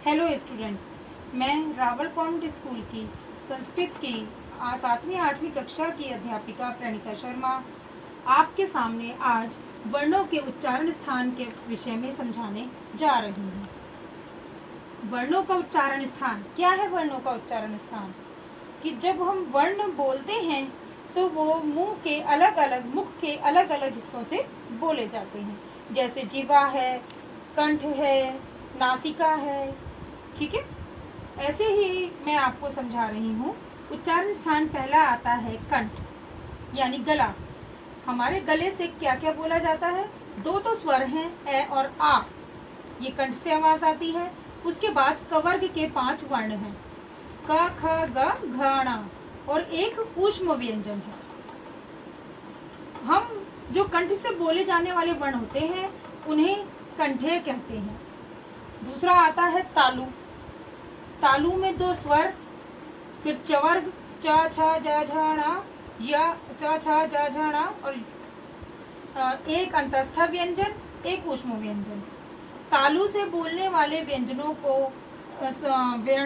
Hello students, मैं Rawal convent school की संस्कृत की 7वीं 8वीं कक्षा की अध्यापिका प्रणीता शर्मा आपके सामने आज वर्णों के उच्चारण स्थान के विषय में समझाने जा रही हूँ। वर्णों का उच्चारण स्थान क्या है? वर्णों का उच्चारण स्थान कि जब हम वर्ण बोलते हैं तो वो मुख के अलग अलग हिस्सों से बोले जाते हैं, जैसे जीवा है, कंठ है, नासिका है। ठीक है, ऐसे ही मैं आपको समझा रही हूँ। उच्चारण स्थान पहला आता है कंठ यानी गला। हमारे गले से क्या क्या बोला जाता है? दो तो स्वर हैं, ए और आ, ये कंठ से आवाज आती है। उसके बाद कवर्ग के 5 वर्ण हैं, क ख ग घ ण, और एक ऊष्म व्यंजन है। हम जो कंठ से बोले जाने वाले वर्ण होते हैं उन्हें कंठे कहते हैं। दूसरा आता है तालु। तालु में 2 स्वर, फिर चवर्ग च छ ज झ ण, या च छ ज झ ण, और एक अंतस्थ व्यंजन, एक ऊष्म व्यंजन। तालु से बोलने वाले व्यंजनों को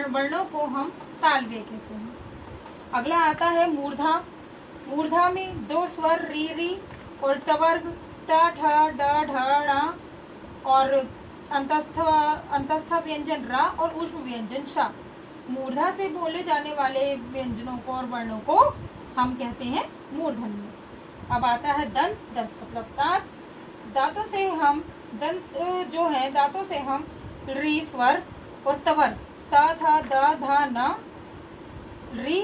वर्णों को हम तालव्य कहते हैं। अगला आता है मूर्धा। मूर्धा में 2 स्वर री री और टवर्ग ट ठ ड ढ ण, और अंतस्थ व्यंजन रा और ऊष्म व्यंजन शा। मूर्धा से बोले जाने वाले व्यंजनों को और वर्णों को हम कहते हैं मूर्धन्य। अब आता है दंत। दंत मतलब दांत। दांतों से हम दांतों से हम री स्वर और तवर्ग ता था दा धा न, री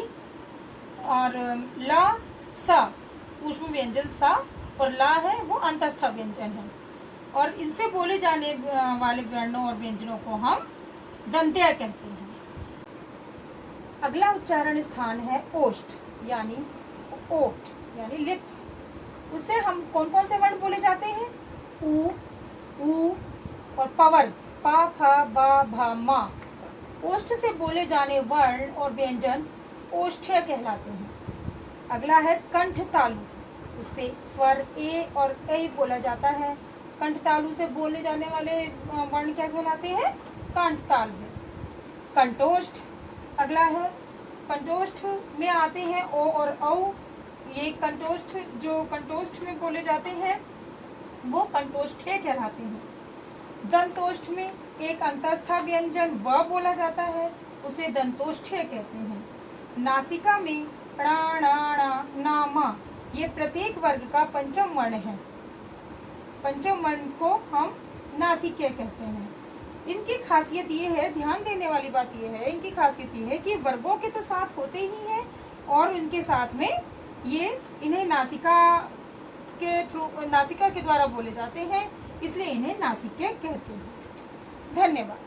और ला सा ऊष्म व्यंजन सा, और ला है वो अंतस्थ व्यंजन है, और इनसे बोले जाने वाले वर्णों और व्यंजनों को हम दंत्य कहते हैं। अगला उच्चारण स्थान है ओष्ठ यानी ओठ यानी लिप्स। उससे हम कौन कौन से वर्ण बोले जाते हैं? ऊ और पवर्ग पा फा बा भा मा। ओष्ठ से बोले जाने वर्ण और व्यंजन ओष्ठ्य कहलाते हैं। अगला है कंठ तालु। उससे स्वर ए और ऐ बोला जाता है। कंठ तालु से बोले जाने वाले वर्ण क्या कहलाते हैं? कंठ तालव्य। कंठोष्ठ अगला है। कंठोष्ठ में आते हैं ओ और औ। ये कंठोष्ठ जो कंठोष्ठ में बोले जाते हैं वो कंठोष्ठ्य कहलाते हैं। दंतोष्ठ में एक अंतस्थ व्यंजन व बोला जाता है, उसे दंतोष्ठ्य कहते हैं। नासिका में ण ण न म, ये प्रत्येक वर्ग का पंचम वर्ण है। पंचम वर्ण को हम नासिक्य कहते हैं। इनकी खासियत ये है, ध्यान देने वाली बात ये है, इनकी खासियत ये है कि वर्गों के तो साथ होते ही हैं और इनके साथ में ये इन्हें नासिका के द्वारा बोले जाते हैं, इसलिए इन्हें नासिक्य कहते हैं। धन्यवाद।